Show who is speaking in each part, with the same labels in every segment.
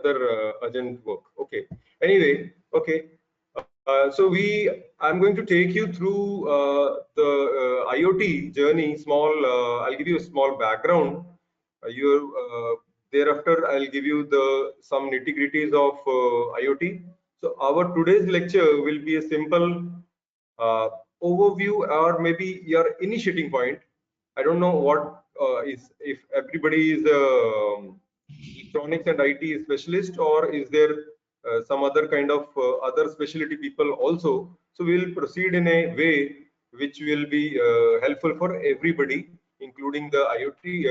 Speaker 1: another urgent work. Okay. Anyway, okay. I'm going to take you through the IoT journey. I'll give you a small background. Thereafter, I'll give you some nitty-gritties of IoT. So our today's lecture will be a simple overview, or maybe your initiating point. I don't know what is, if everybody is electronics and IT specialist, or is there some other kind of other specialty people also. So we'll proceed in a way which will be helpful for everybody, including the IoT,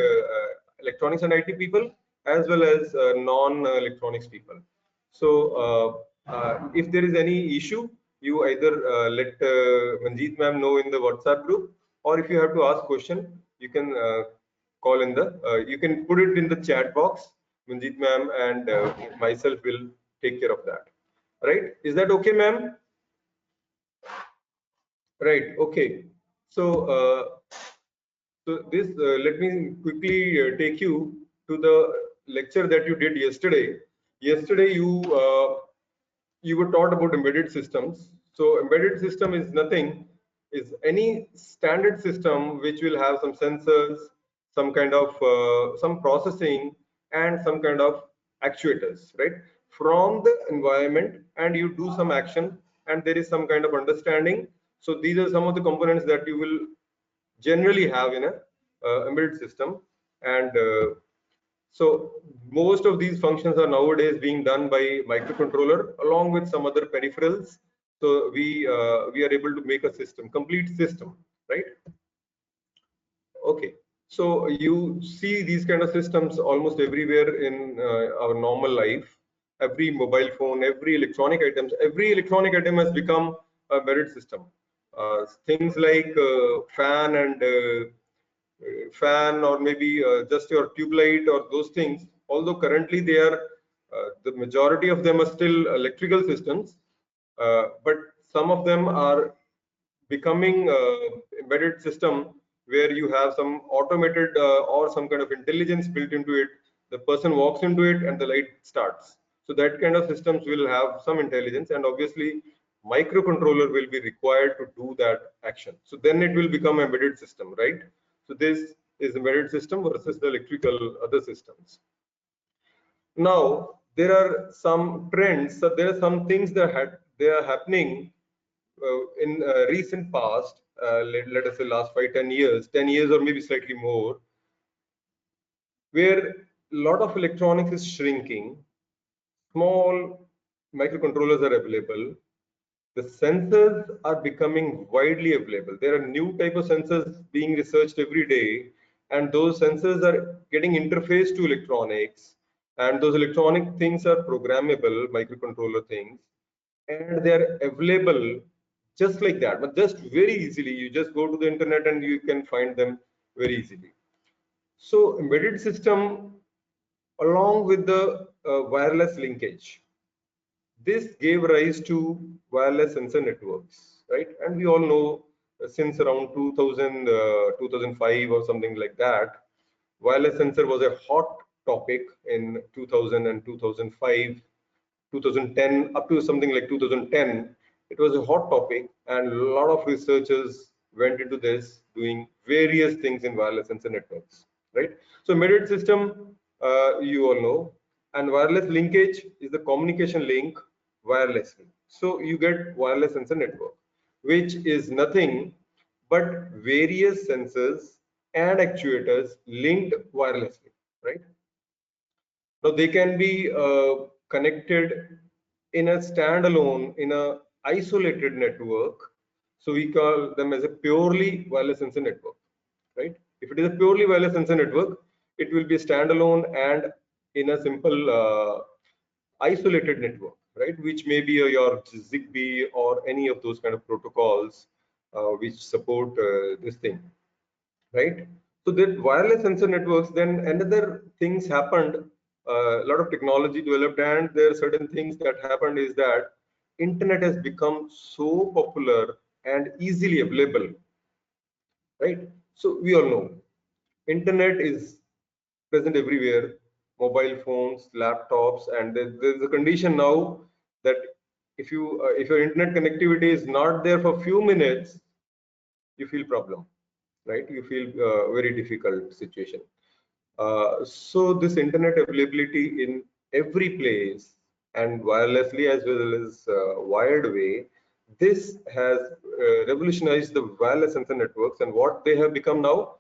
Speaker 1: electronics and IT people, as well as non-electronics people. So if there is any issue, you either let Manjeet ma'am know in the WhatsApp group, or if you have to ask question, you can call in you can put it in the chat box. Manjeet ma'am and myself will take care of that. Right? Is that okay, ma'am? Right. Okay. So this let me quickly take you to the lecture that you did yesterday. Yesterday you were taught about embedded systems. So embedded system is nothing, is any standard system which will have some sensors, some kind of some processing, and some kind of actuators, right? From the environment, and you do some action, and there is some kind of understanding. So these are some of the components that you will generally have in a embedded system. And so most of these functions are nowadays being done by microcontroller along with some other peripherals. So we are able to make a system, complete system, right? Okay. So you see these kind of systems almost everywhere in our normal life. Every mobile phone, every electronic item has become a embedded system. Things like fan, or maybe just your tube light, or those things, although currently they are the majority of them are still electrical systems, but some of them are becoming embedded system where you have some automated or some kind of intelligence built into it. The person walks into it and the light starts. So that kind of systems will have some intelligence, and obviously microcontroller will be required to do that action. So then it will become embedded system, right? So this is embedded system versus the electrical other systems. Now there are some trends. So there are some things that they are happening in recent past. Let us say last 5-10 years, 10 years or maybe slightly more, where a lot of electronics is shrinking. Small microcontrollers are available. The sensors are becoming widely available. There are new type of sensors being researched every day, and those sensors are getting interfaced to electronics, and those electronic things are programmable microcontroller things, and they are available just like that, but just very easily. You just go to the internet and you can find them very easily. So embedded system, along with the wireless linkage, this gave rise to wireless sensor networks, right? And we all know since around 2000, 2005 or something like that, wireless sensor was a hot topic in 2000 and 2005, 2010, up to something like 2010. It was a hot topic, and a lot of researchers went into this, doing various things in wireless sensor networks, right? So embedded system, you all know, and wireless linkage is the communication link wirelessly. So you get wireless sensor network, which is nothing but various sensors and actuators linked wirelessly, right? Now they can be connected in a standalone, in a isolated network. So we call them as a purely wireless sensor network, right? If it is a purely wireless sensor network, it will be a standalone and in a simple isolated network, right? Which may be your Zigbee or any of those kind of protocols which support this thing, right? So that wireless sensor networks, then another things happened, a lot of technology developed, and there are certain things that happened is that internet has become so popular and easily available, right? So we all know internet is present everywhere. mobile phones, laptops, and there's a condition now that if your internet connectivity is not there for few minutes, you feel problem, right? You feel very difficult situation. So this internet availability in every place and wirelessly as well as wired way, this has revolutionized the wireless sensor networks and what they have become now.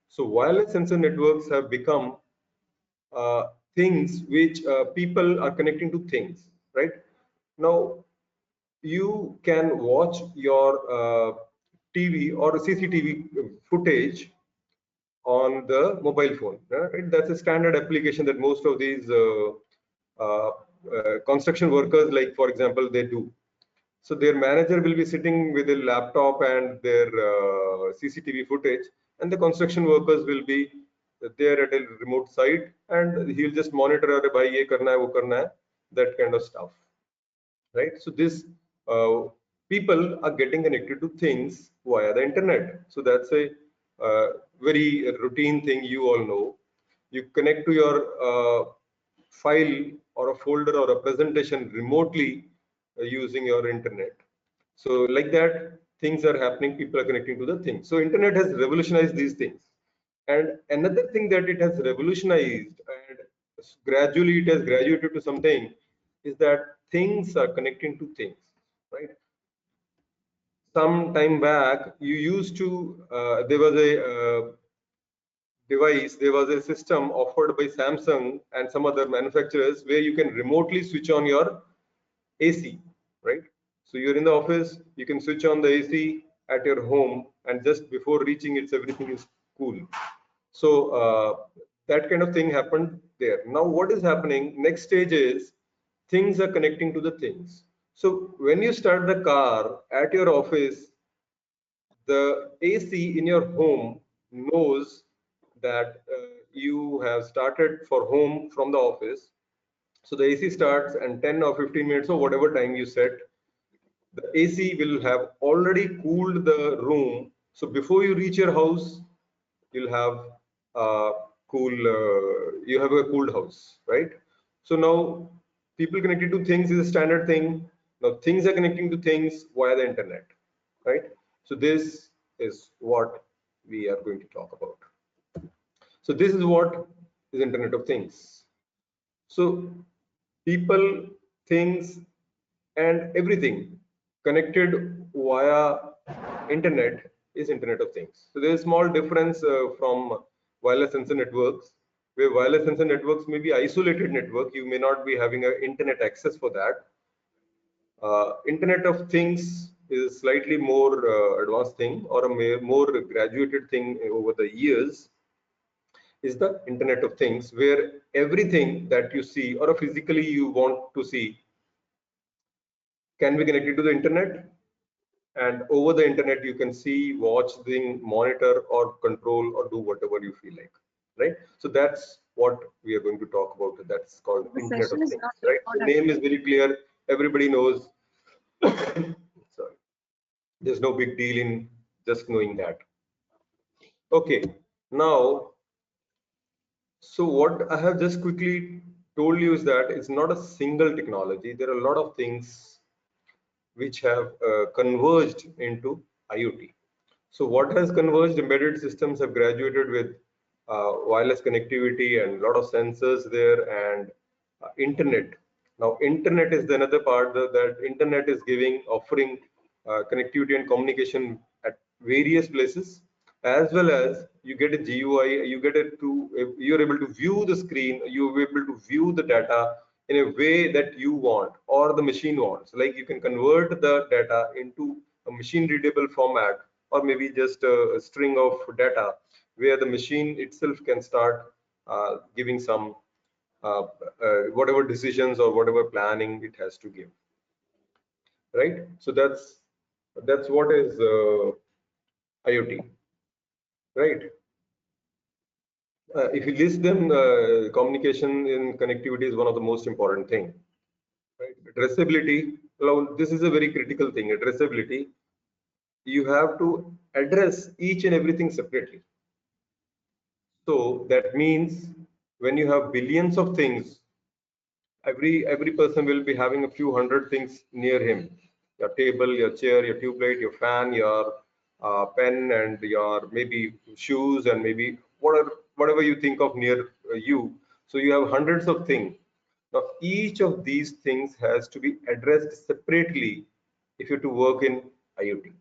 Speaker 1: So wireless sensor networks have become uh, things which people are connecting to things, right? Now you can watch your TV or CCTV footage on the mobile phone, right? That's a standard application that most of these construction workers, like for example, they do. So their manager will be sitting with a laptop and their CCTV footage, and the construction workers will be there at a remote site, and he'll just monitor, "Arey bhai, ye karna hai, wo karna hai," that kind of stuff, right? So this people are getting connected to things via the internet. So that's a very routine thing you all know. You connect to your file or a folder or a presentation remotely using your internet. So like that, things are happening. People are connecting to the things. So internet has revolutionized these things. And another thing that it has revolutionized and gradually it has graduated to something is that things are connecting to things, right? Some time back, you used to, there was a device, there was a system offered by Samsung and some other manufacturers where you can remotely switch on your AC, right? So you're in the office, you can switch on the AC at your home, and just before reaching it, everything is cool. So that kind of thing happened there. Now what is happening? Next stage is things are connecting to the things. So when you start the car at your office, the AC in your home knows that you have started for home from the office. So the AC starts and 10 or 15 minutes or whatever time you set, the AC will have already cooled the room. So before you reach your house, you'll have you have a cooled house, right? So now people connected to things is a standard thing. Now things are connecting to things via the internet, right? So this is what we are going to talk about. So this is what is Internet of Things. So people, things, and everything connected via internet is Internet of Things. So there is a small difference from wireless sensor networks, where wireless sensor networks may be isolated network. You may not be having an internet access for that. Internet of Things is a slightly more advanced thing or a more graduated thing over the years, is the Internet of Things, where everything that you see or physically you want to see can be connected to the internet, and over the internet you can see, watch, thing, monitor or control or do whatever you feel like, right? So that's what we are going to talk about. That's called
Speaker 2: The
Speaker 1: Internet
Speaker 2: session
Speaker 1: of
Speaker 2: is
Speaker 1: Things,
Speaker 2: not
Speaker 1: right? The
Speaker 2: recorded.
Speaker 1: name is very clear, everybody knows. Sorry, there's no big deal in just knowing that. Okay, now, so what I have just quickly told you is that it's not a single technology. There are a lot of things which have converged into IoT. So what has converged? Embedded systems have graduated with wireless connectivity and a lot of sensors there, and internet. Now internet is the another part that internet is giving, offering connectivity and communication at various places, as well as you get a GUI, you get it to, you're able to view the screen, you're able to view the data in a way that you want or the machine wants. Like you can convert the data into a machine readable format, or maybe just a string of data where the machine itself can start giving some whatever decisions or whatever planning it has to give, right? So that's what is IoT, right? If you list them, communication in connectivity is one of the most important thing, right? Addressability, well, this is a very critical thing. Addressability, you have to address each and everything separately. So that means when you have billions of things, every person will be having a few hundred things near him: your table, your chair, your tube light, your fan, your pen, and your maybe shoes, and maybe whatever you think of near you. So you have hundreds of things. Now each of these things has to be addressed separately if you're to work in IoT,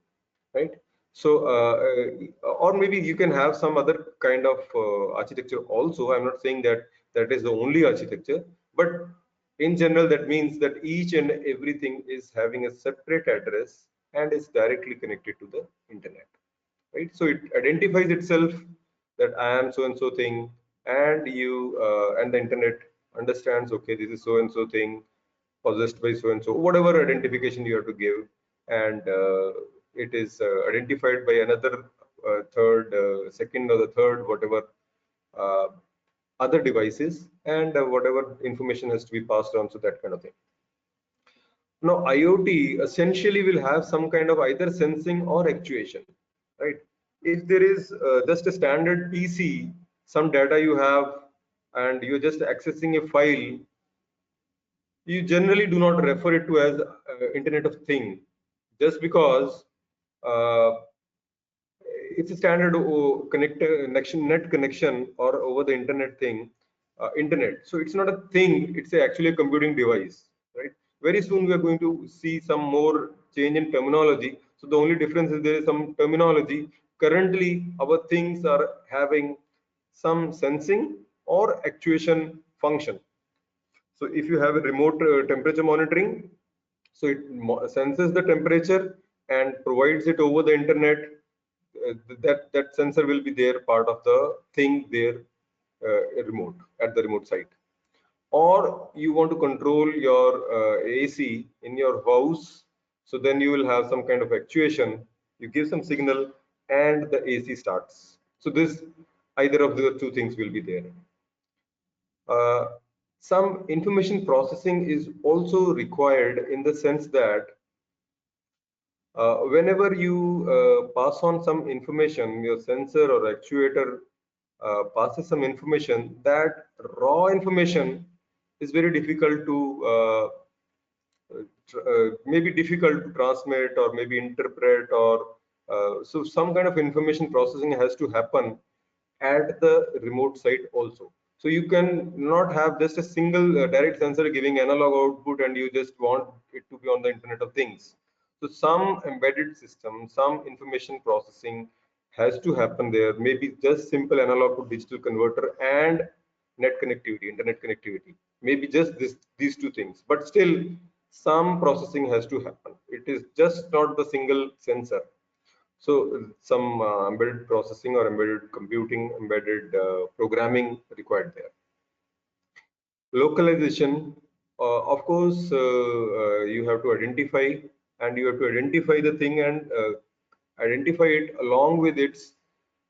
Speaker 1: right? So or maybe you can have some other kind of architecture also. I'm not saying that that is the only architecture, but in general that means that each and everything is having a separate address and is directly connected to the internet, right? So it identifies itself that I am so and so thing, and you and the internet understands, okay, this is so and so thing possessed by so and so, whatever identification you have to give, and it is identified by another third, second, or the third, whatever uh, other devices, and whatever information has to be passed on, so that kind of thing. Now, IoT essentially will have some kind of either sensing or actuation, right? If there is just a standard PC, some data you have, and you're just accessing a file, you generally do not refer it to as Internet of Thing, just because uh, it's a standard connection, net connection, or over the internet thing, internet. So it's not a thing; it's actually a computing device, right? Very soon we are going to see some more change in terminology. So the only difference is there is some terminology. Currently, our things are having some sensing or actuation function. So if you have a remote temperature monitoring, so it senses the temperature and provides it over the internet. That sensor will be there, part of the thing there, remote, at the remote site. Or you want to control your AC in your house, so then you will have some kind of actuation. You give some signal and the AC starts. So this, either of the two things will be there. Uh, some information processing is also required, in the sense that whenever you pass on some information, your sensor or actuator passes some information, that raw information is very difficult to maybe difficult to transmit or maybe interpret, or so some kind of information processing has to happen at the remote site also. So you can not have just a single direct sensor giving analog output and you just want it to be on the Internet of Things. So some embedded system, some information processing has to happen there. Maybe just simple analog to digital converter and net connectivity, internet connectivity. Maybe just these two things, but still some processing has to happen. It is just not the single sensor. So some embedded processing or embedded computing, embedded programming required there. Localization, of course, you have to identify, and you have to identify the thing and identify it along with its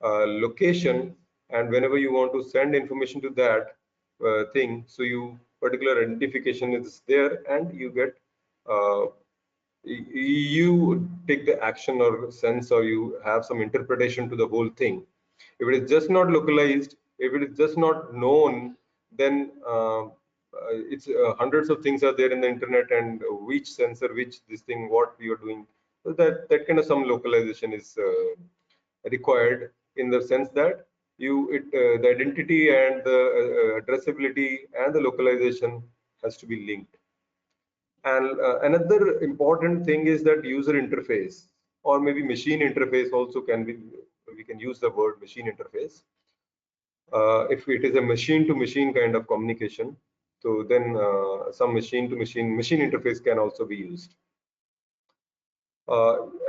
Speaker 1: location. And whenever you want to send information to that thing, so you particular identification is there, and you get uh, you take the action or sense, or you have some interpretation to the whole thing. If it is just not localized, if it is just not known, then it's hundreds of things are there in the internet, and which sensor, which this thing, what you're doing. So that kind of some localization is required, in the sense that the identity and the addressability and the localization has to be linked. And another important thing is that user interface, or maybe machine interface also can be, we can use the word machine interface. If it is a machine to machine kind of communication, so then some machine to machine interface can also be used.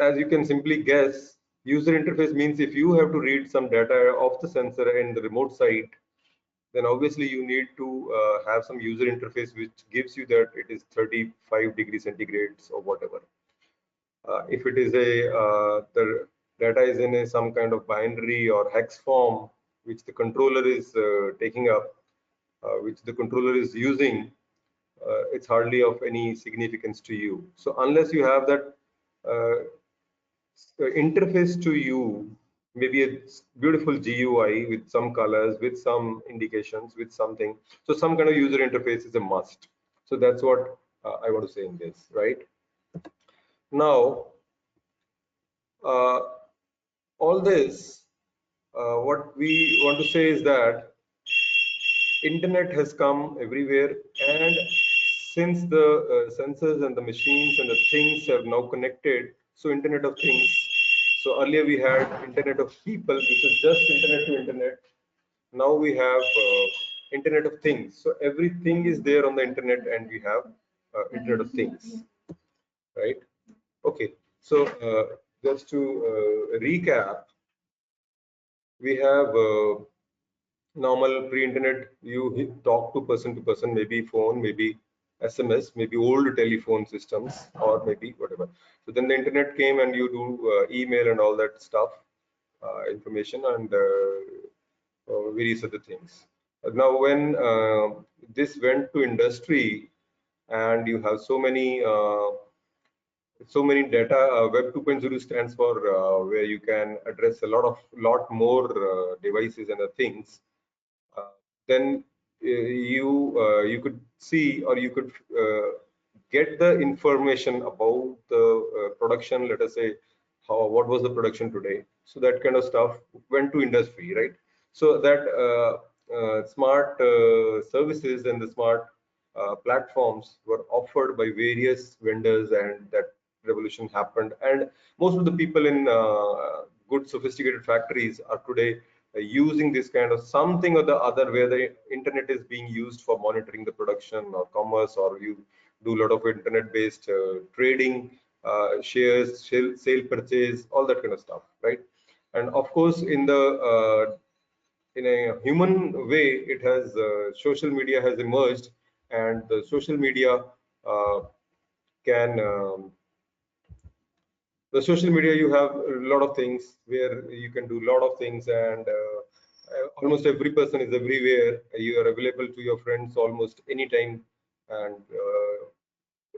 Speaker 1: As you can simply guess, user interface means if you have to read some data of the sensor in the remote site, then obviously you need to have some user interface which gives you that it is 35 degrees centigrades or whatever. If it is the data is in some kind of binary or hex form, which the controller is taking up, which the controller is using, it's hardly of any significance to you. So unless you have that interface to you, maybe a beautiful GUI with some colors, with some indications, with something. So some kind of user interface is a must. So that's what I want to say in this, right? Now, uh, all this, what we want to say is that internet has come everywhere, and since the sensors and the machines and the things have now connected, so internet of things. So earlier we had internet of people, which is just internet to internet. Now we have internet of things. So everything is there on the internet, and we have internet of things, right? Okay. So just to recap, we have normal pre-internet, you talk to person, maybe phone, maybe SMS, maybe old telephone systems, or maybe whatever. So then the internet came, and you do email and all that stuff, information, and various other things. Now when this went to industry, and you have so many data, web 2.0 stands for where you can address a lot more devices and things. uh, then you could see, or you could get the information about the production. Let us say, what was the production today. So that kind of stuff went to industry, right? So that smart services and the smart platforms were offered by various vendors, and that revolution happened. And most of the people in good sophisticated factories are today using this kind of something or the other, where the internet is being used for monitoring the production or commerce, or you do a lot of internet based trading, shares, sale purchase, all that kind of stuff, right? And of course, in a human way, it has social media has emerged, and the social media uh, can the social media, you have a lot of things where you can do a lot of things, and almost every person is everywhere. You are available to your friends almost anytime, and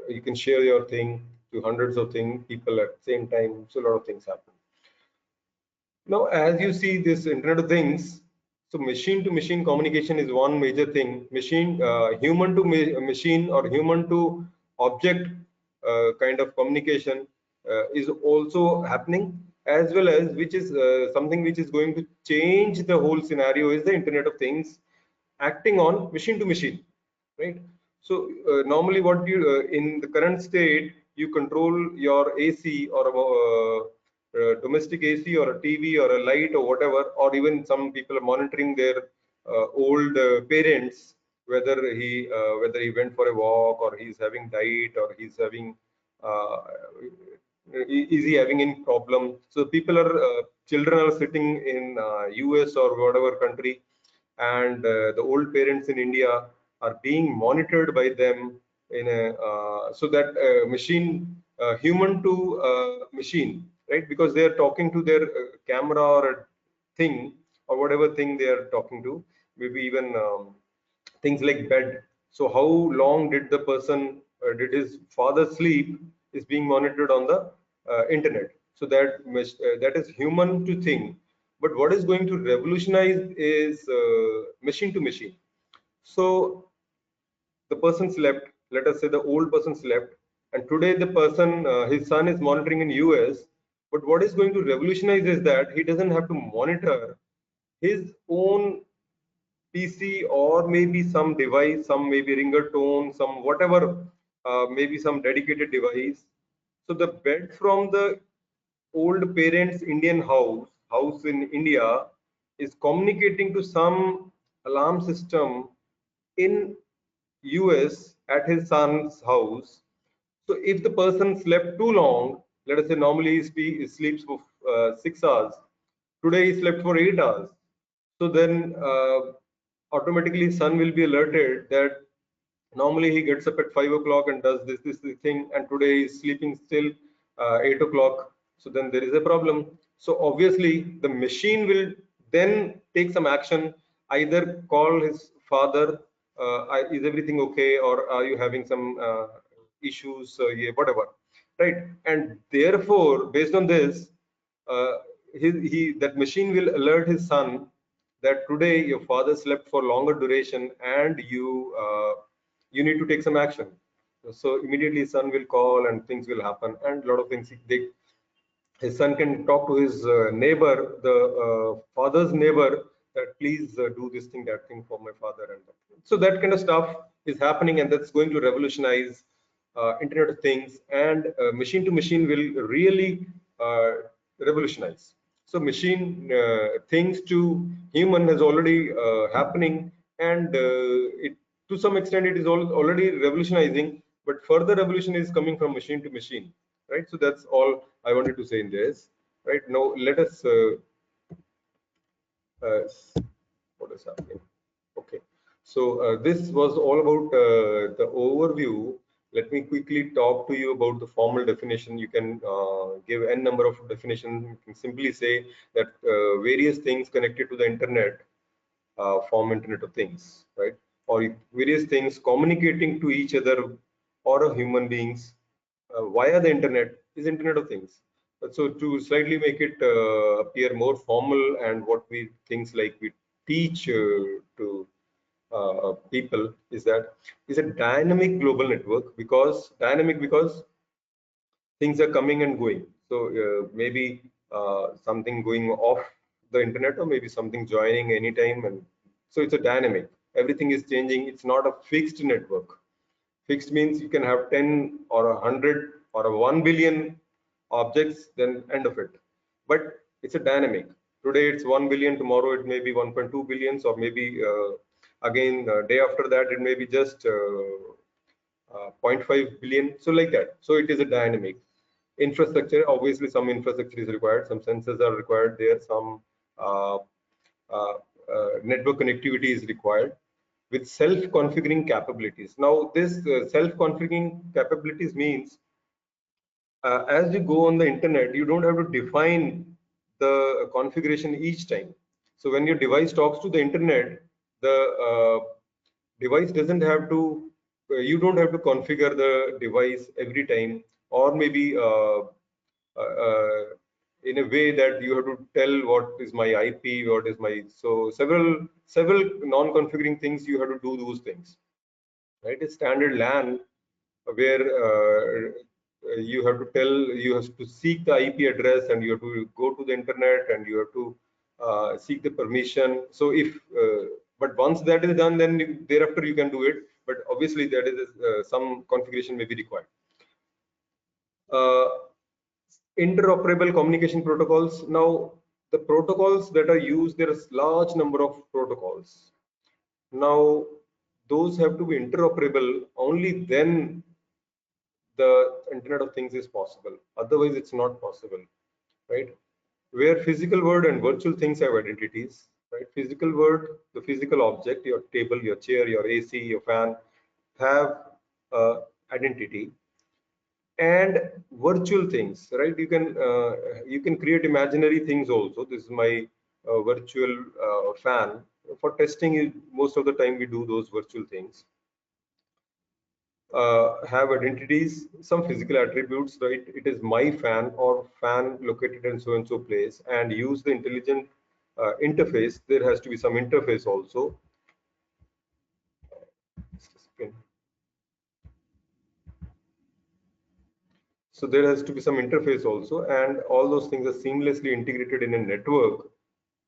Speaker 1: you can share your thing to hundreds of people at the same time. So a lot of things happen. Now, as you see this Internet of Things, so machine to machine communication is one major thing. Human to machine, or human to object kind of communication is also happening, as well as, which is something which is going to change the whole scenario, is the Internet of Things acting on machine to machine, right? So normally, what you in the current state, you control your AC, or domestic AC, or a TV, or a light, or whatever, or even some people are monitoring their old parents, whether he went for a walk, or he's having diet, or he's having uh, is he having any problem. So people are children are sitting in US or whatever country, and the old parents in India are being monitored by them in a so that machine, human to machine, right? Because they are talking to their camera, or a thing, or whatever thing they are talking to, maybe even things like bed. So how long did the person, did his father sleep, is being monitored on the internet. So that is human to thing. But what is going to revolutionize is machine to machine. So the person slept, let us say the old person slept, and today the person, his son is monitoring in US. But what is going to revolutionize is that he doesn't have to monitor his own PC, or maybe some device, some maybe ringer tone, some whatever, maybe some dedicated device. So the bed from the old parents' Indian house in India is communicating to some alarm system in US at his son's house. So if the person slept too long, let us say normally he sleeps for 6 hours, today he slept for 8 hours. So then automatically sun will be alerted that normally he gets up at 5 o'clock and does this thing, and today he's sleeping still 8 o'clock. So then there is a problem. So obviously the machine will then take some action, either call his father, is everything okay, or are you having some issues, yeah, whatever, right? And therefore, based on this, uh, that machine will alert his son that today your father slept for longer duration and you need to take some action. So immediately his son will call and things will happen, and a lot of things his son can talk to his neighbor, the father's neighbor, that please do this thing, that thing for my father, and so that kind of stuff is happening, and that's going to revolutionize Internet of Things, and machine to machine will really revolutionize. So machine things to human is already happening, and it to some extent it is already revolutionizing, but further revolution is coming from machine to machine, right? So that's all I wanted to say in this. Right now, let us uh, what is happening. Okay, so this was all about the overview. Let me quickly talk to you about the formal definition. You can give n number of definitions. You can simply say that various things connected to the internet form Internet of Things, right? Or various things communicating to each other or a human beings via the internet is Internet of Things. So to slightly make it appear more formal, and what we things like we teach to people is that is a dynamic global network, because dynamic because things are coming and going. So maybe something going off the internet, or maybe something joining anytime, and so it's a dynamic. Everything is changing. It's not a fixed network. Fixed means you can have 10 or 100 or a 1 billion objects, then end of it. But it's a dynamic. Today it's 1 billion, tomorrow it may be 1.2 billions, or maybe again day after that it may be just 0.5 billion. So like that. So it is a dynamic. Infrastructure, obviously some infrastructure is required, some sensors are required there, some uh, uh, network connectivity is required with self-configuring capabilities. Now this self-configuring capabilities means as you go on the internet, you don't have to define the configuration each time. So when your device talks to the internet, the device doesn't have to, you don't have to configure the device every time, or maybe in a way that you have to tell what is my IP, what is my, so several non-configuring things, you have to do those things, right? A standard LAN where you have to tell, you have to seek the IP address, and you have to go to the internet, and you have to seek the permission. So if but once that is done, then thereafter you can do it, but obviously that is some configuration may be required. uh, Interoperable communication protocols. Now the protocols that are used, there is large number of protocols. Now those have to be interoperable, only then the Internet of Things is possible, otherwise it's not possible, right? Where physical world and virtual things have identities, right? Physical world, the physical object, your table, your chair, your AC, your fan, have identity. And virtual things, right? You can create imaginary things also. This is my virtual fan. For testing, most of the time we do those virtual things. Have identities, some physical attributes, right? It is my fan, or fan located in so and so place, and use the intelligent interface. There has to be some interface also. So there has to be some interface also, and all those things are seamlessly integrated in a network,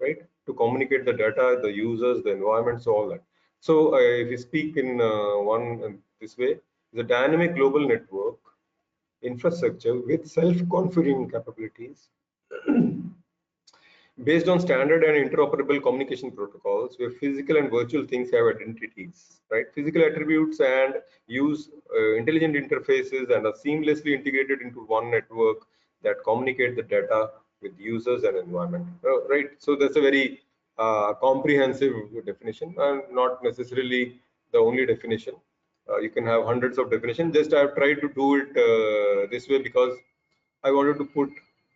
Speaker 1: right? To communicate the data, the users, the environment, so all that. So if we speak in this way, the dynamic global network infrastructure with self-configuring capabilities based on standard and interoperable communication protocols, where physical and virtual things have identities, right? Physical attributes, and use intelligent interfaces, and are seamlessly integrated into one network that communicate the data with users and environment, right? So that's a very comprehensive definition, and not necessarily the only definition. You can have hundreds of definitions. Just I've tried to do it this way because I wanted to put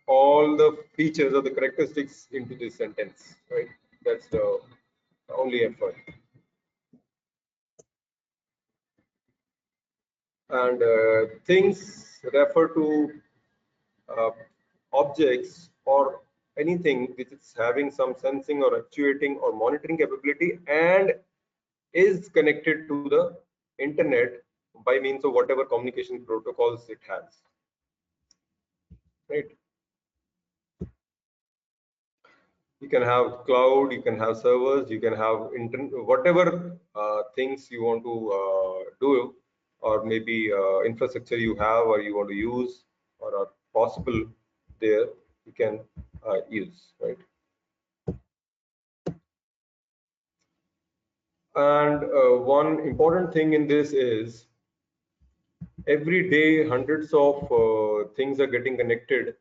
Speaker 1: all the features or the characteristics into this sentence, right? That's the only effort. And things refer to uh, objects or anything which is having some sensing or actuating or monitoring capability and is connected to the internet by means of whatever communication protocols it has, right? You can have cloud, you can have servers, you can have whatever things you want to do, or maybe infrastructure you have or you want to use or are possible there, you can use, right? And one important thing in this is every day hundreds of things are getting connected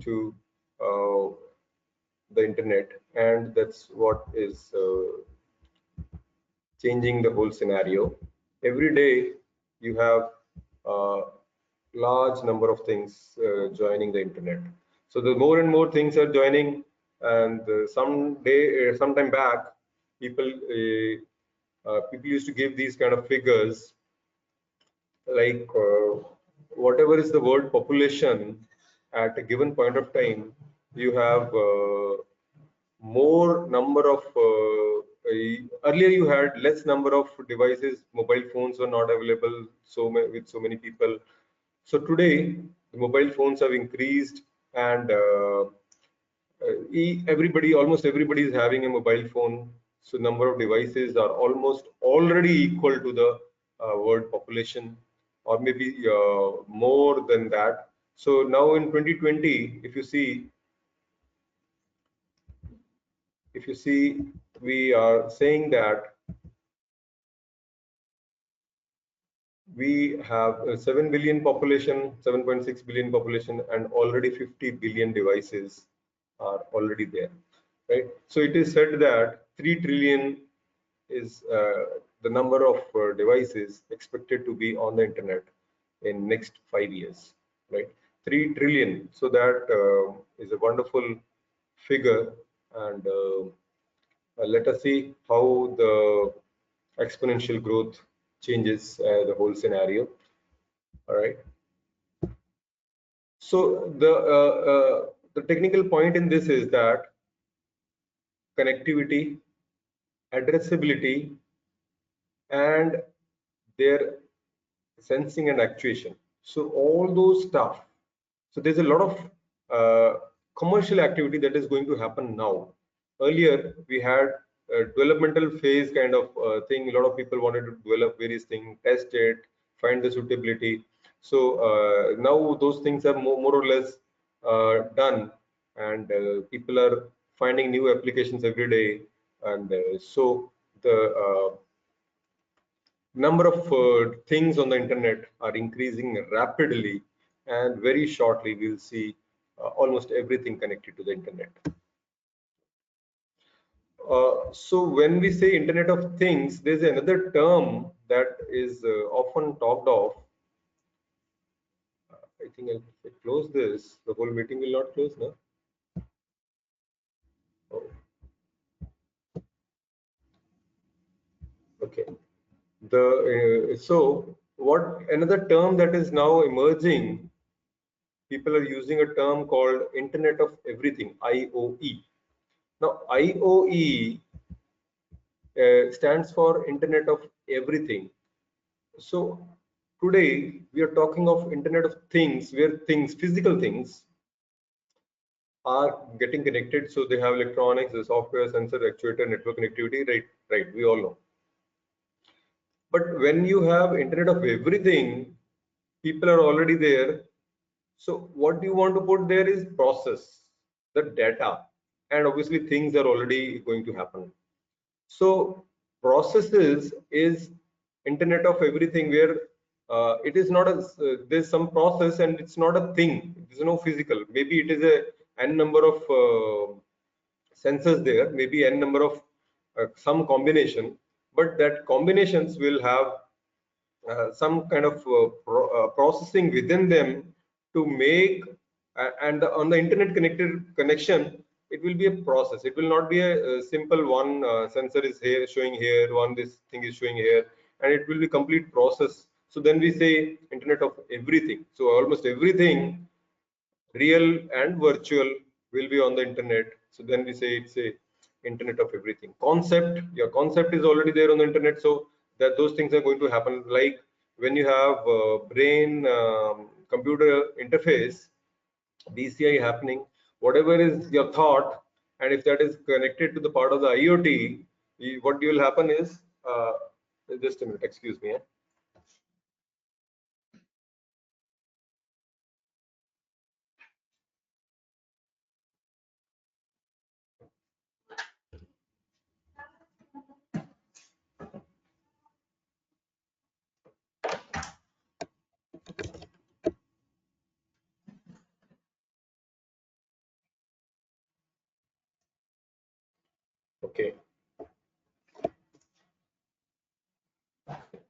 Speaker 1: to uh, the internet, and that's what is changing the whole scenario. Every day you have a large number of things joining the internet. So the more and more things are joining, and sometime back, people used to give these kind of figures like whatever is the world population at a given point of time, you have more number of earlier you had less number of devices, mobile phones were not available with so many people. So today the mobile phones have increased, and almost everybody is having a mobile phone. So number of devices are almost already equal to the world population, or maybe more than that. So now in 2020, if you see, we are saying that we have a 7 billion population, 7.6 billion population, and already 50 billion devices are already there, right? So it is said that 3 trillion is the number of devices expected to be on the internet in next 5 years, right? 3 trillion. So that is a wonderful figure, and let us see how the exponential growth changes the whole scenario. All right. So the technical point in this is that connectivity, addressability, and their sensing and actuation. So all those stuff. So there's a lot of commercial activity that is going to happen now. Earlier, we had a developmental phase kind of thing. A lot of people wanted to develop various things, test it, find the suitability. So now those things are more or less done, and people are finding new applications every day. And so the number of things on the internet are increasing rapidly, and very shortly we'll see almost everything connected to the internet. So when we say internet of things, there's another term that is often talked of. I think if I close this, the whole meeting will not close now. Oh, okay. So what another term that is now emerging, people are using a term called Internet of Everything, IoE. Now, IoE stands for Internet of Everything. So today we are talking of Internet of Things, where things, physical things, are getting connected. So they have electronics, the software, sensor, actuator, network connectivity, right? Right, we all know. But when you have Internet of Everything, people are already there. So what you want to put there is process, the data, and obviously things are already going to happen. So processes is Internet of Everything, where it is not a there's some process and it's not a thing. There's no physical. Maybe it is a n number of sensors there, maybe n number of some combination, but that combinations will have some kind of processing within them to make and on the internet connected connection, it will be a process. It will not be a simple one sensor is here showing here, one this thing is showing here, and it will be complete process. So then we say Internet of Everything. So almost everything, real and virtual, will be on the internet. So then we say it's a internet of everything. Concept, your concept is already there on the internet, so that those things are going to happen. Like when you have brain computer interface, BCI happening, whatever is your thought, and if that is connected to the part of the IoT, what will happen is, just a minute, excuse me. Okay.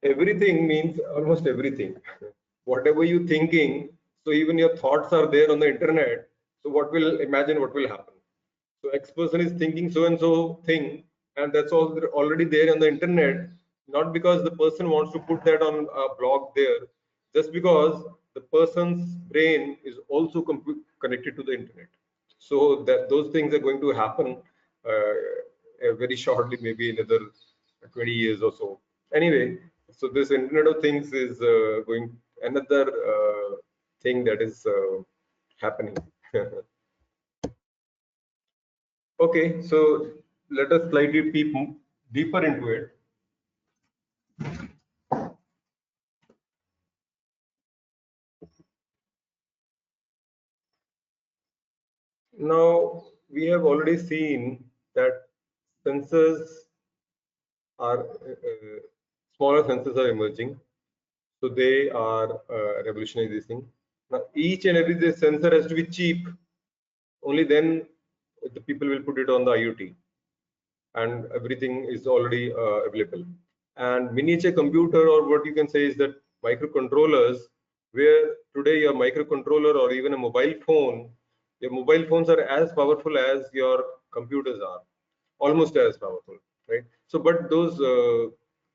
Speaker 1: Everything means almost everything. Whatever you thinking, so even your thoughts are there on the internet. So what will imagine what will happen? So X person is thinking so and so thing, and that's all already there on the internet. Not because the person wants to put that on a blog there, just because the person's brain is also connected to the internet. So that those things are going to happen very shortly, maybe another 20 years or so. Anyway, so this Internet of Things is going another thing that is happening. Okay, so let us slightly peep deeper into it. Now, we have already seen that sensors are smaller sensors are emerging, so they are revolutionizing this thing. Now, each and every this sensor has to be cheap. Only then the people will put it on the IoT, and everything is already available. And miniature computer, or what you can say is that microcontrollers, where today your microcontroller or even a mobile phone, your mobile phones are as powerful as your computers are, almost as powerful, right? So but those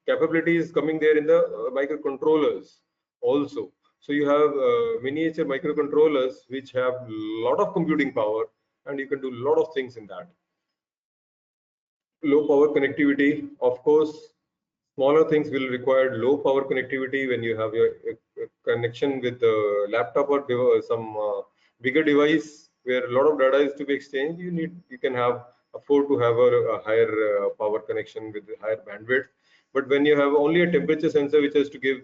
Speaker 1: capabilities coming there in the microcontrollers also. So you have miniature microcontrollers which have lot of computing power, and you can do a lot of things in that. Low power connectivity, of course, smaller things will require low power connectivity when you have your connection with the laptop or some bigger device where a lot of data is to be exchanged. You can have afford to have a higher power connection with higher bandwidth. But when you have only a temperature sensor which has to give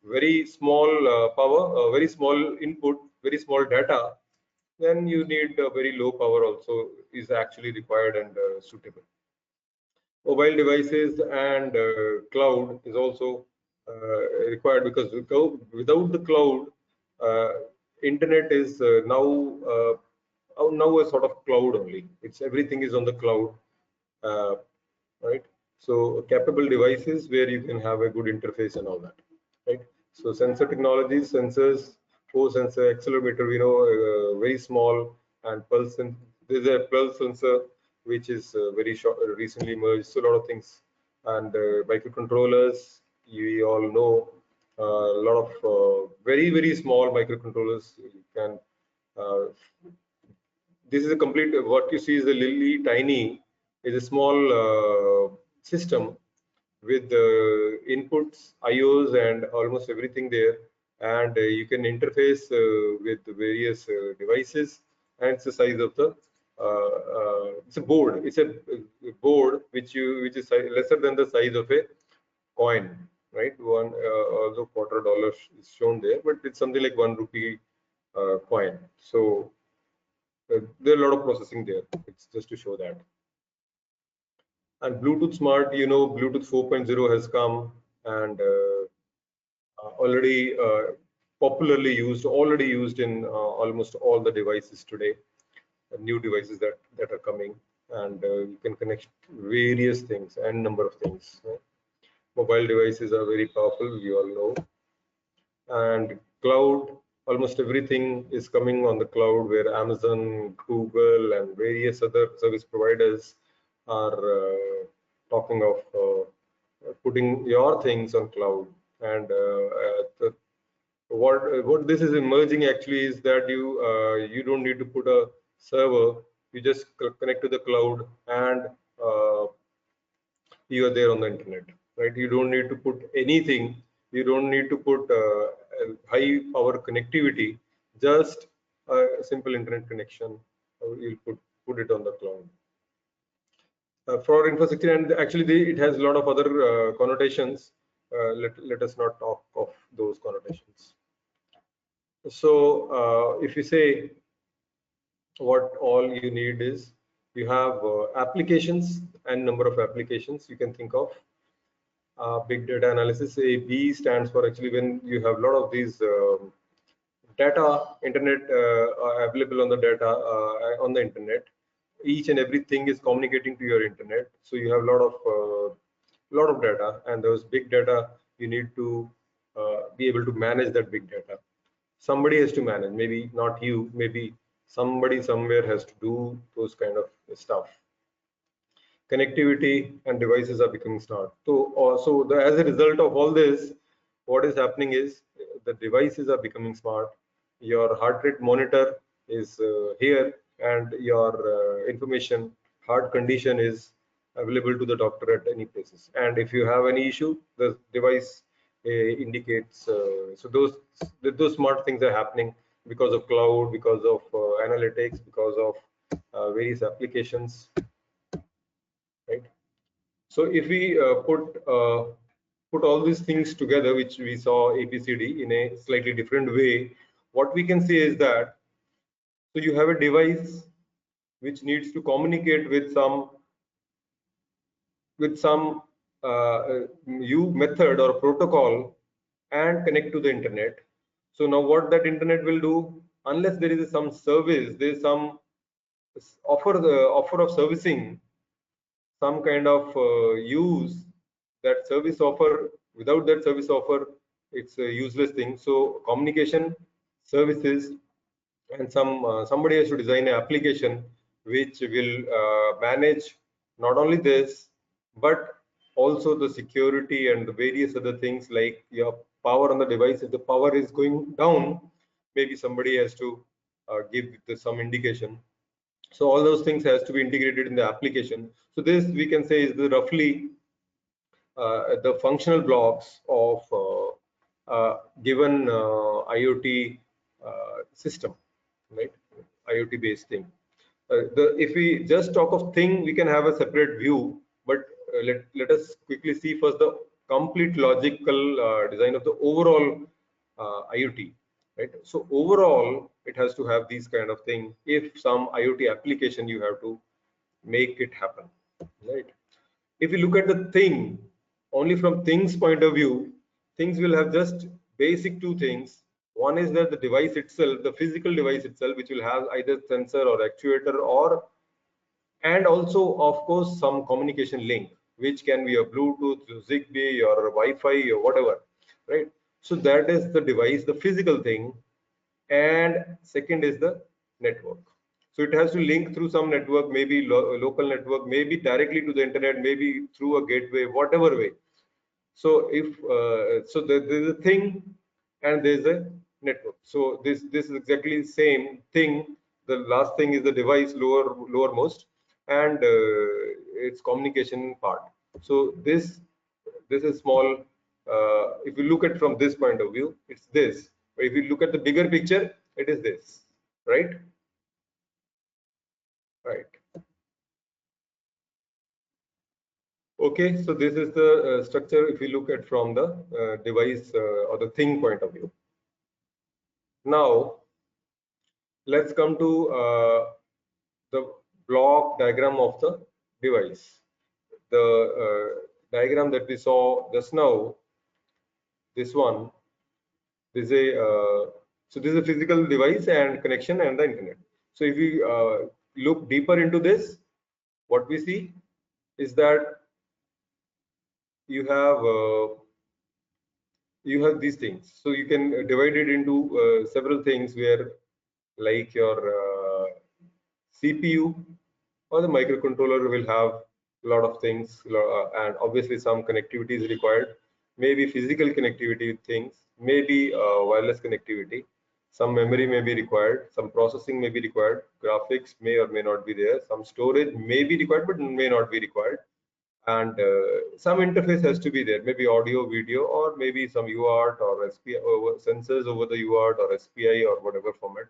Speaker 1: very small power, very small input, very small data, then you need a very low power also is actually required and suitable. Mobile devices and cloud is also required, because without the cloud, uh, internet is now a sort of cloud only. It's everything is on the cloud, uh, right? So capable devices where you can have a good interface and all that, right? So sensor technologies, sensors, force sensor, accelerometer, we know, very small, and pulse. There's a pulse sensor which is very short, recently merged. So a lot of things, and microcontrollers. You all know a lot of very small microcontrollers. You can. This is a complete. What you see is a lily tiny, is a small system with inputs, IOs, and almost everything there. And you can interface with the various devices. And it's the size of the it's a board. It's a board which is lesser than the size of a coin, right? One although $0.25 is shown there, but it's something like 1 rupee coin. So there are a lot of processing there. It's just to show that. And Bluetooth Smart, Bluetooth 4.0 has come, and already already used in almost all the devices today, new devices that are coming, and you can connect various things and number of things. Right? Mobile devices are very powerful, we all know. And cloud, almost everything is coming on the cloud, where Amazon, Google, and various other service providers are talking of putting your things on cloud. And what this is emerging actually is that you don't need to put a server, you just connect to the cloud, and you are there on the internet, right? You don't need to put anything. You don't need to put a high power connectivity, just a simple internet connection. You'll put it on the cloud. For infrastructure, and actually it has a lot of other connotations. Let us not talk of those connotations. So if you say what all you need is, you have applications and number of applications you can think of. Big data analysis. A B stands for, actually, when you have a lot of these data, internet available on the data on the internet. Each and everything is communicating to your internet, so you have a lot of data, and those big data, you need to be able to manage that big data. Somebody has to manage, maybe not you, maybe somebody somewhere has to do those kind of stuff. Connectivity and devices are becoming smart. So also, as a result of all this, what is happening is the devices are becoming smart. Your heart rate monitor is here, and your information, heart condition is available to the doctor at any places. And if you have any issue, the device indicates. So those smart things are happening because of cloud, because of analytics, because of various applications, right? So if we put all these things together, which we saw ABCD in a slightly different way, what we can say is that, so you have a device which needs to communicate with some you method or protocol and connect to the internet. So now what that internet will do, unless there is some service, there is some offer of servicing, some kind of use that service offer. Without that service offer, it's a useless thing. So communication services, and somebody has to design an application which will manage not only this, but also the security and the various other things, like your power on the device. If the power is going down, maybe somebody has to give some indication. So all those things has to be integrated in the application. So this, we can say, is the roughly the functional blocks of given IoT system, right? IoT based thing. If we just talk of thing, we can have a separate view, but let us quickly see first the complete logical design of the overall IoT, right? So overall, it has to have these kind of thing. If some IoT application, you have to make it happen, right? If you look at the thing only from things point of view, things will have just basic two things. One is that the device itself, the physical device itself, which will have either sensor or actuator, or and also of course some communication link, which can be a Bluetooth, Zigbee, or Wi-Fi, or whatever, right? So that is the device, the physical thing. And second is the network. So it has to link through some network, maybe local network, maybe directly to the internet, maybe through a gateway, whatever way. So if there's a thing and there's a network. So this is exactly the same thing. The last thing is the device, lowermost, and its communication part. So this is small. If you look at from this point of view, it's this. But if you look at the bigger picture, it is this, right? Right. Okay, so this is the structure if you look at from the device or the thing point of view. Now, let's come to the block diagram of the device. The diagram that we saw just now, this one, this is a so this is a physical device and connection and the internet. So if we look deeper into this, what we see is that you have these things. So you can divide it into several things, where like your CPU or the microcontroller will have a lot of things, and obviously some connectivity is required, maybe physical connectivity things, maybe wireless connectivity. Some memory may be required, some processing may be required, graphics may or may not be there, some storage may be required but may not be required, and some interface has to be there, maybe audio, video, or maybe some UART or SPI sensors over the UART or SPI or whatever format.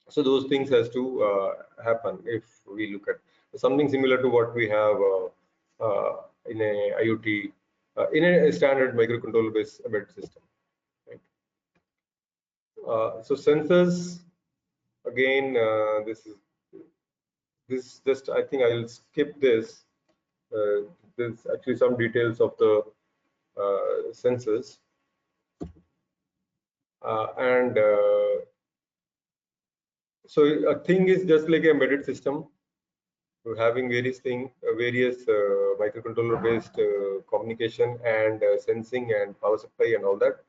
Speaker 1: So those things has to happen if we look at something similar to what we have in a IoT, in a standard microcontroller based embedded system. Right? So sensors, again, this just, I think I'll skip this. There's actually some details of the sensors, and so a thing is just like an embedded system. So having various things, various microcontroller based communication and sensing and power supply and all that.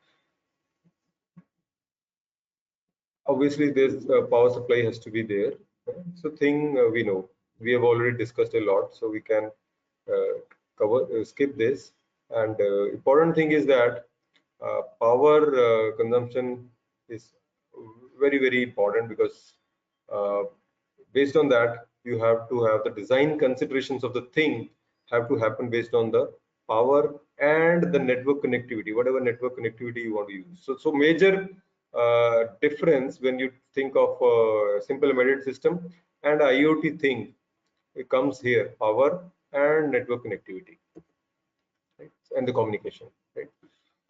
Speaker 1: Obviously, this power supply has to be there. So thing we know, we have already discussed a lot, so we can skip this. And important thing is that power consumption is very important, because based on that you have to have the design considerations of the thing have to happen based on the power and the network connectivity, whatever network connectivity you want to use. So major difference when you think of a simple embedded system and IoT thing, it comes here, power and network connectivity, right? And the communication, right?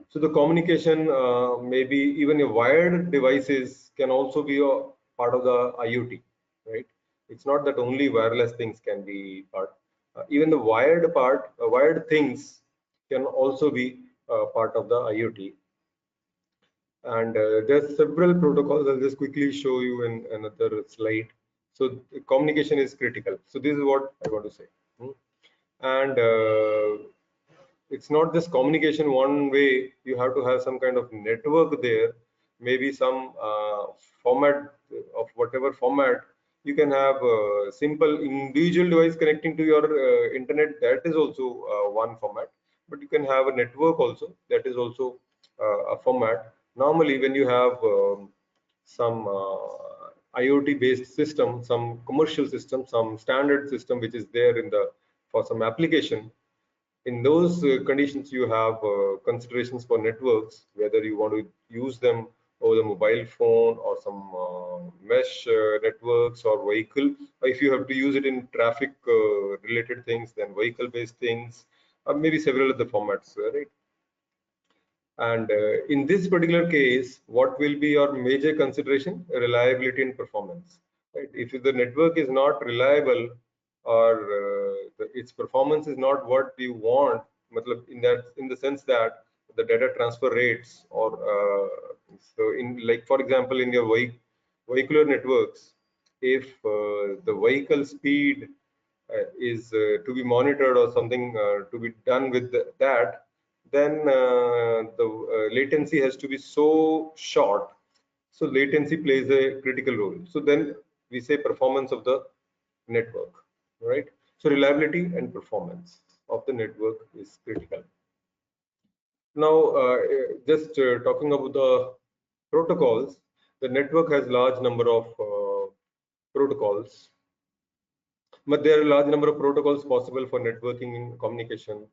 Speaker 1: So the communication, maybe even a wired devices can also be a part of the IoT, right? It's not that only wireless things can be part. Even the wired part, wired things can also be part of the IoT. And there's several protocols. I'll just quickly show you in another slide. So communication is critical. So this is what I want to say. And it's not just communication one way. You have to have some kind of network there, maybe some format of whatever format. You can have a simple individual device connecting to your internet, that is also one format, but you can have a network also, that is also a format. Normally when you have some IoT based system, some commercial system, some standard system which is there in the for some application, in those conditions you have considerations for networks, whether you want to use them over the mobile phone or some mesh networks or vehicle. If you have to use it in traffic related things, then vehicle based things, maybe several other formats, right? And in this particular case, what will be your major consideration? Reliability and performance. Right? If the network is not reliable, or its performance is not what you want, in the sense that the data transfer rates, or so in, like for example, in your vehicular networks, if the vehicle speed is to be monitored or something to be done with that, then the latency has to be so short. So latency plays a critical role. So then we say performance of the network, right? So reliability and performance of the network is critical. Now, just talking about the protocols, the network has large number of protocols, but there are a large number of protocols possible for networking and communication.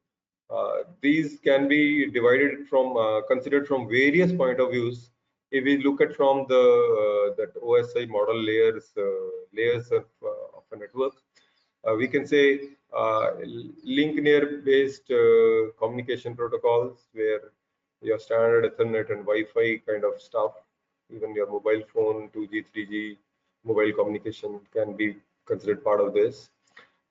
Speaker 1: These can be divided from considered from various point of views. If we look at from the that OSI model layers of a network, we can say linear based communication protocols, where your standard Ethernet and Wi-Fi kind of stuff, even your mobile phone 2G 3G mobile communication can be considered part of this.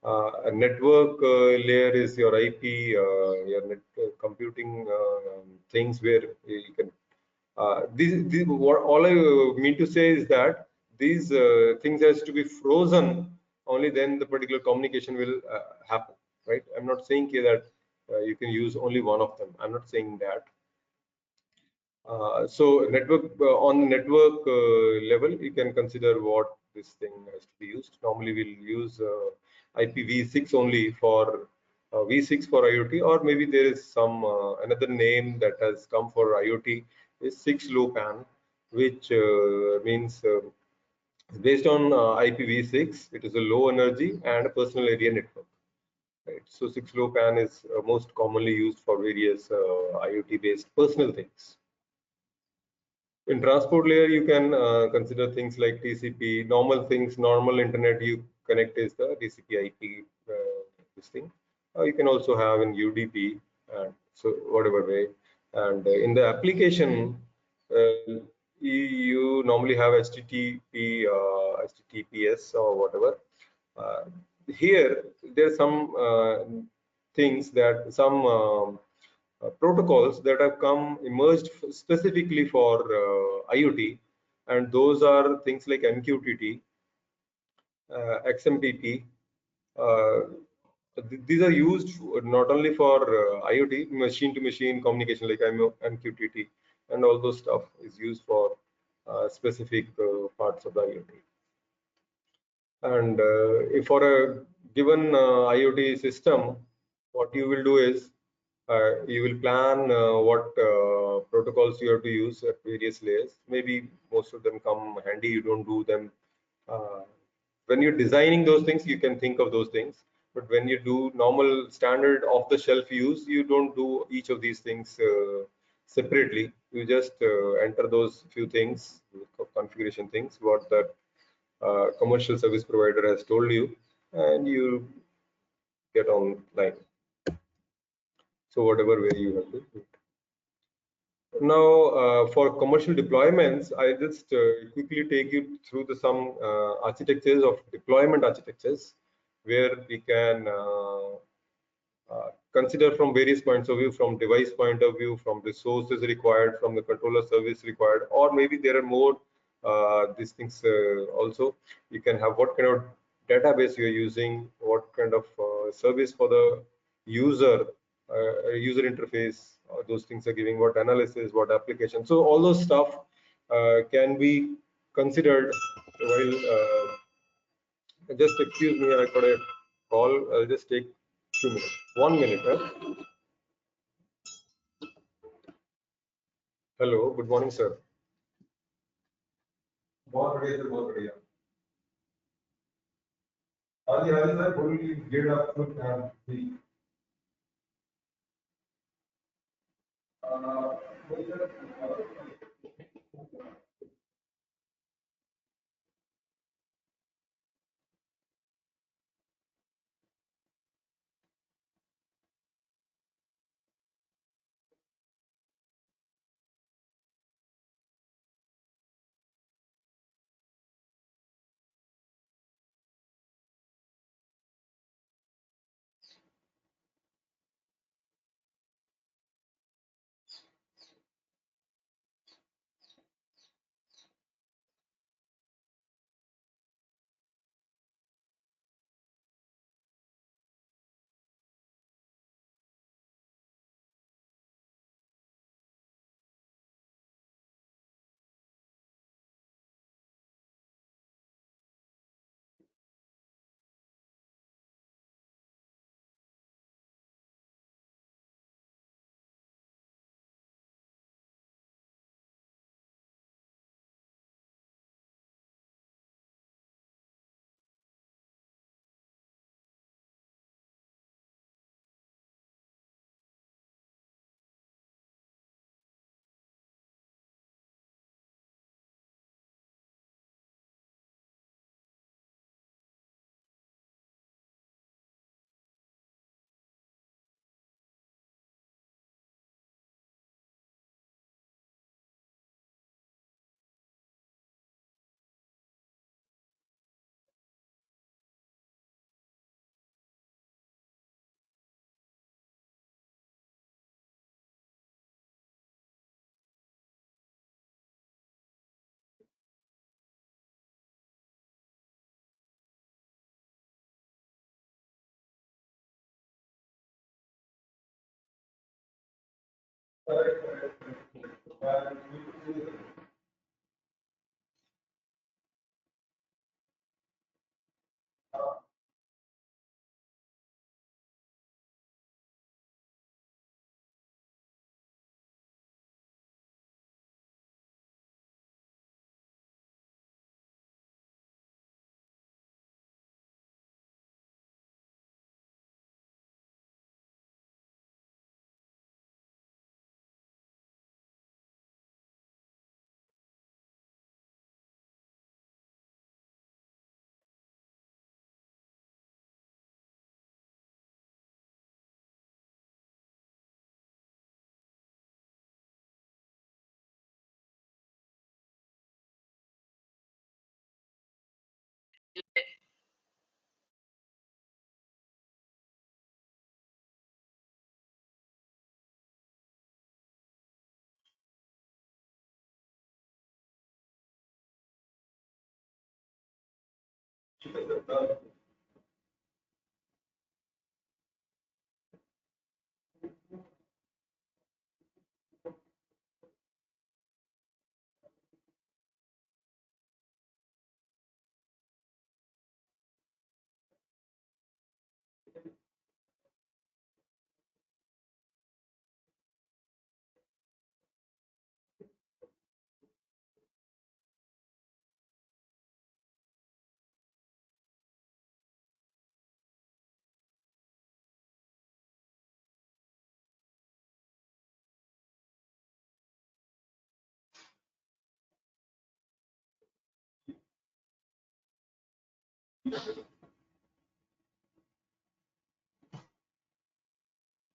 Speaker 1: A network layer is your IP, your computing things, where you can. What all I mean to say is that these things has to be frozen. Only then the particular communication will happen, right? I'm not saying here that you can use only one of them. I'm not saying that. So network on network level, you can consider what this thing has to be used. Normally, we'll use IPv6 only for V6 for IoT, or maybe there is some another name that has come for IoT is 6LoWPAN. which means based on IPv6. It is a low energy and a personal area network. Right. So 6LoWPAN is most commonly used for various IoT-based personal things. In transport layer, you can consider things like TCP, normal things, normal internet you connect is the TCP IP this thing. You can also have in UDP, and so whatever way. And in the application, you normally have HTTP, HTTPS or whatever. Uh, Here, there are some things that some protocols that have come emerged specifically for IoT, and those are things like MQTT, XMPP. Uh, these are used not only for IoT, machine-to-machine communication like MQTT, and all those stuff is used for specific parts of the IoT. And if for a given IoT system, what you will do is you will plan what protocols you have to use at various layers. Maybe most of them come handy. You don't do them when you're designing those things. You can think of those things, but when you do normal standard off-the-shelf use, you don't do each of these things separately. You just enter those few things, configuration things, what that commercial service provider has told you, and you get online. So whatever way you have to do it. Now, for commercial deployments, I just quickly take you through the some architectures of deployment architectures, where we can consider from various points of view, from device point of view, from resources required, from the controller service required, or maybe there are more these things also. You can have what kind of database you're using, what kind of service for the user, user interface, those things are giving, what analysis, what application. So all those stuff can be considered while just excuse me, I got a call. I'll just take 2 minutes. 1 minute. Huh? Hello, good morning, sir. बहुत बढ़िया sir, बहुत बढ़िया. हाँ जी sir, बोलिए, gate आपको जी. वही sir,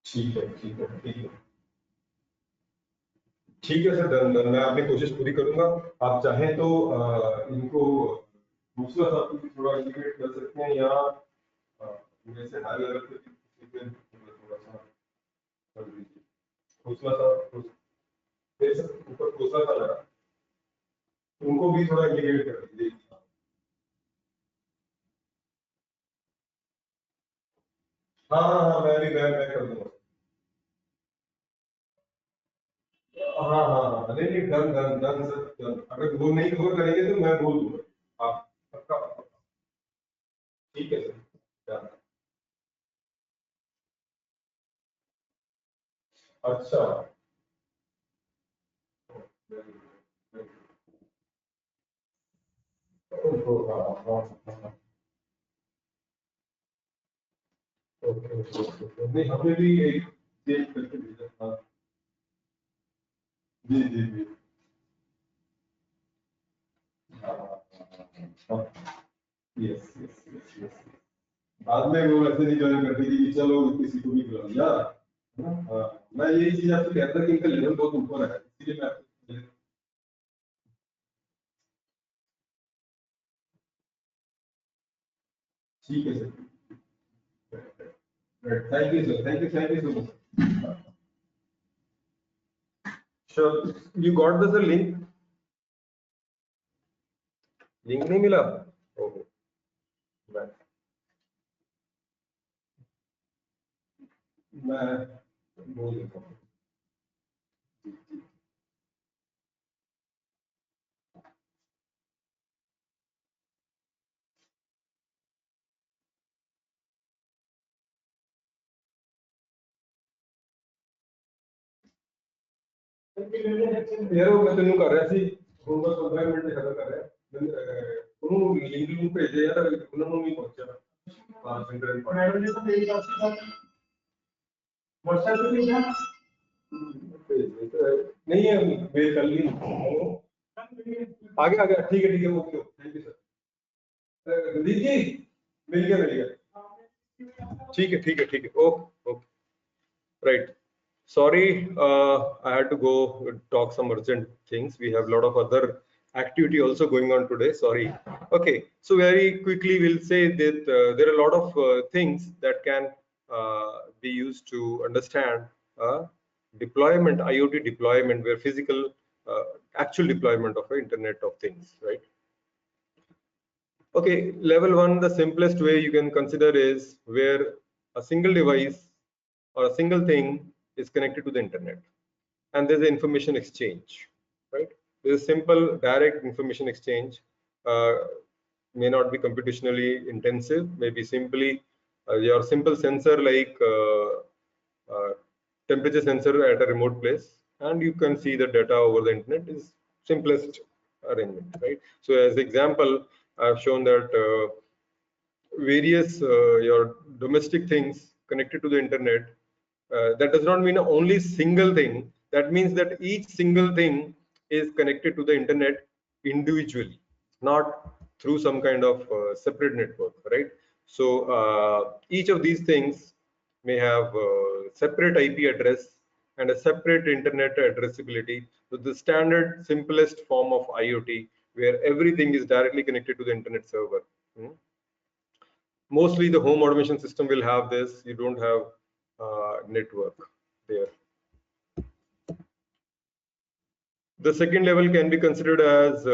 Speaker 1: ठीक है, ठीक है, ठीक है। ठीक है सर, डन डन, मैं अपनी कोशिश पूरी करूंगा। आप चाहें तो इनको दूसरा टॉपिक थोड़ा इंटीग्रेट कर सकते हैं, या जैसे हाई लेवल पे किसी पे थोड़ा सा कर दीजिए। दूसरा सा फिर से ऊपर दूसरा सा लगा, उनको भी थोड़ा इंटीग्रेट कर दीजिए। हाँ हाँ हाँ, मैं कर दूंगा। हाँ हाँ हाँ, नहीं नहीं, done done done sir, done. अगर वो नहीं कवर करेंगे तो मैं बोल दूंगा आप, पक्का। ठीक है सर, डन। अच्छा। ओहो, हाँ हाँ हाँ, ओके ओके ओके। नहीं, हमने भी एक चेंज करके भेजा था। जी जी जी। हाँ हाँ, यस यस यस यस। बाद में वो ऐसे नहीं ज्वाइन करती थी कि चलो किसी को भी बुला लिया, है ना? हाँ, मैं यही चीज आपसे कहता था कि इनका लेवल बहुत ऊपर है, इसलिए मैं आपसे। ठीक है sir, thank you sir, thank you so much. Sure, you got the sir link? Link नहीं मिला? ओहो, मैं मैं बोल देता हूँ। यार वो मैं तेनू कर रहा ਸੀ ਹੁਣ ਬਸ 15 ਮਿੰਟ ਤੇ ਖਤਮ ਕਰ ਰਿਹਾ ਉਹਨੂੰ ਲਿੰਕ ਨੂੰ ਭੇਜੇ ਯਾਰ, ਉਹਨਾਂ ਨੂੰ ਨਹੀਂ ਪਹੁੰਚਿਆ। ਹਾਂ ਸਿੰਗਰ ਮੈਡਮ ਨੇ ਤਾਂ ਮੇਰੀ ਗੱਲ ਸੀ WhatsApp पे भेजा, नहीं है मेरे कल ही आ गया ठीक है ओके, थैंक यू सर। रीत जी, मिल गया, ठीक है okay okay, right. Sorry, I had to go talk some urgent things. We have a lot of other activity also going on today. Sorry. Okay, so very quickly we'll say that there are a lot of things that can be used to understand deployment, IoT deployment, where physical, actual deployment of Internet of Things, right? Okay, level one, the simplest way you can consider is where a single device or a single thing is connected to the internet, and there's an information exchange, right? There's a simple direct information exchange, uh, may not be computationally intensive, maybe simply your simple sensor like temperature sensor at a remote place, and you can see the data over the internet is simplest arrangement, right? So as example, I've shown that various your domestic things connected to the internet. That does not mean only single thing. That means that each single thing is connected to the internet individually, not through some kind of separate network, right? So each of these things may have a separate IP address and a separate internet addressability. So the standard simplest form of IoT where everything is directly connected to the internet server. Mostly the home automation system will have this. You don't have network there. The second level can be considered as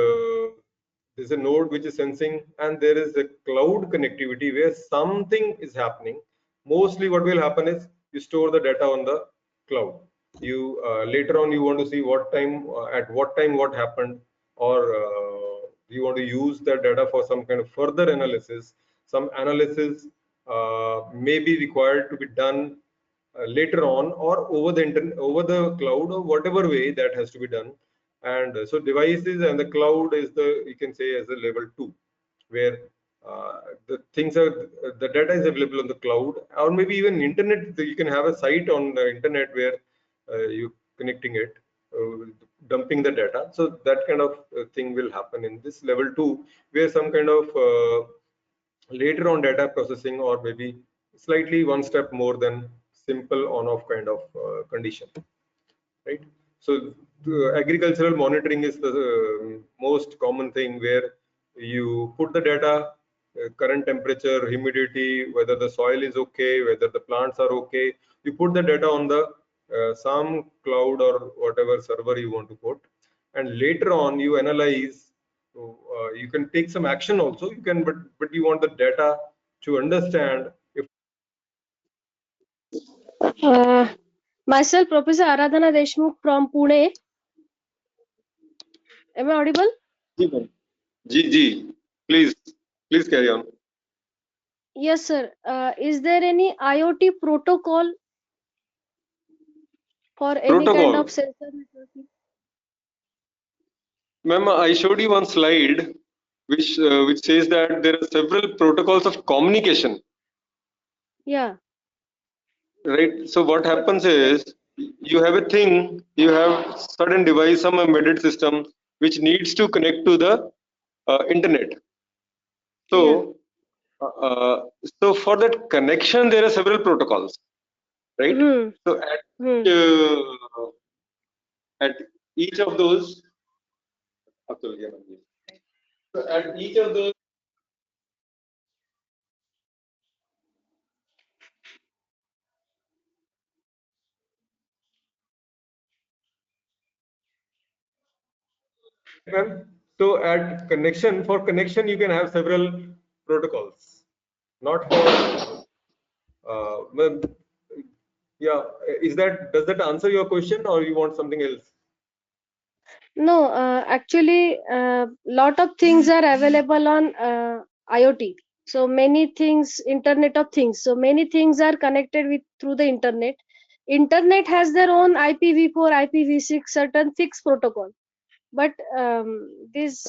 Speaker 1: there's a node which is sensing, and there is a cloud connectivity where something is happening. Mostly what will happen is you store the data on the cloud. You later on you want to see what time, at what time what happened, or you want to use that data for some kind of further analysis. Some analysis may be required to be done later on, or over the internet, over the cloud, or whatever way that has to be done. And so devices and the cloud is the, you can say, as a level 2, where the things are, the data is available on the cloud, or maybe even internet. You can have a site on the internet where you connecting it, dumping the data. So that kind of thing will happen in this level 2, where some kind of later on data processing, or maybe slightly one step more than simple on off kind of condition, right? So agricultural monitoring is the most common thing, where you put the data, current temperature, humidity, whether the soil is okay, whether the plants are okay. You put the data on the some cloud or whatever server you want to put, and later on you analyze. You can take some action also. You can, but you want the data to understand if.
Speaker 2: Myself, Professor Aradhana Deshmukh from Pune. Am I audible?
Speaker 1: Ji, please carry on.
Speaker 2: Yes, sir. Is there any IoT protocol for any kind of
Speaker 1: Protocol.
Speaker 2: sensor networking?
Speaker 1: Ma'am, I showed you one slide which says that there are several protocols of communication,
Speaker 2: Yeah.
Speaker 1: right? So what happens is, you have a thing, you have certain device, some embedded system which needs to connect to the internet.
Speaker 2: Yeah.
Speaker 1: So so for that connection, there are several protocols, right?
Speaker 2: Hmm.
Speaker 1: So
Speaker 2: Hmm.
Speaker 1: at each of those, so at each of those. So at connection, for connection, you can have several protocols, not for, well, yeah. Does that answer your question, or you want something else?
Speaker 2: No, actually, lot of things are available on IoT. So many things, Internet of Things. So many things are connected with through the internet. Internet has their own IPv4, IPv6, certain fixed protocol. But this.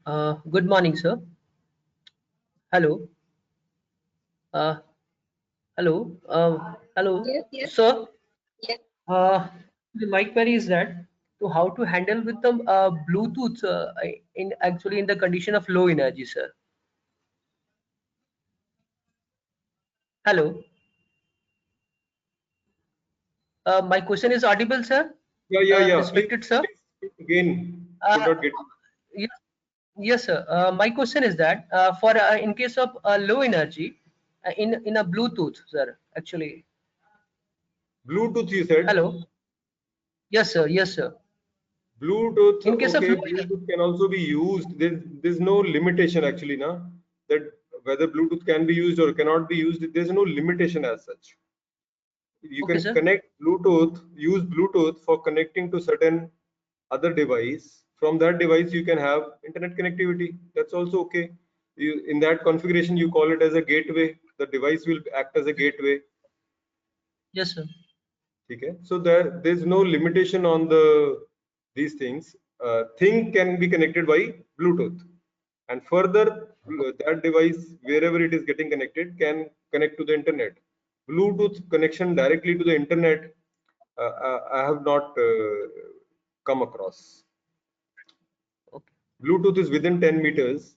Speaker 3: Good morning, sir. Hello. Uh, hello. Hello. Yes. Sir. Yes. My query is that to how to handle with the Bluetooth in the condition of low energy, sir. Hello. My question is audible, sir.
Speaker 1: Yeah.
Speaker 3: Respected sir.
Speaker 1: Please again. Could
Speaker 3: Uh,
Speaker 1: not get.
Speaker 3: yes, yes, sir. My question is that for in case of low energy in a Bluetooth, sir. Actually.
Speaker 1: Bluetooth, you said.
Speaker 3: Hello. Yes, sir. Yes, sir.
Speaker 1: Bluetooth,
Speaker 3: In case of
Speaker 1: okay.
Speaker 3: low
Speaker 1: Bluetooth can also be used. There's no limitation actually, na, that whether Bluetooth can be used or cannot be used. There's no limitation as such. You
Speaker 3: okay,
Speaker 1: can
Speaker 3: sir.
Speaker 1: connect Bluetooth, use Bluetooth for connecting to certain other device. From that device, you can have internet connectivity. That's also okay. In that configuration, you call it as a gateway. The device will act as a gateway.
Speaker 3: Yes, sir.
Speaker 1: Okay. So there's no limitation on these things. Thing can be connected by Bluetooth, and further that device, wherever it is getting connected, can connect to the internet. Bluetooth connection directly to the internet, I have not come across.
Speaker 3: Okay.
Speaker 1: Bluetooth is within 10 meters.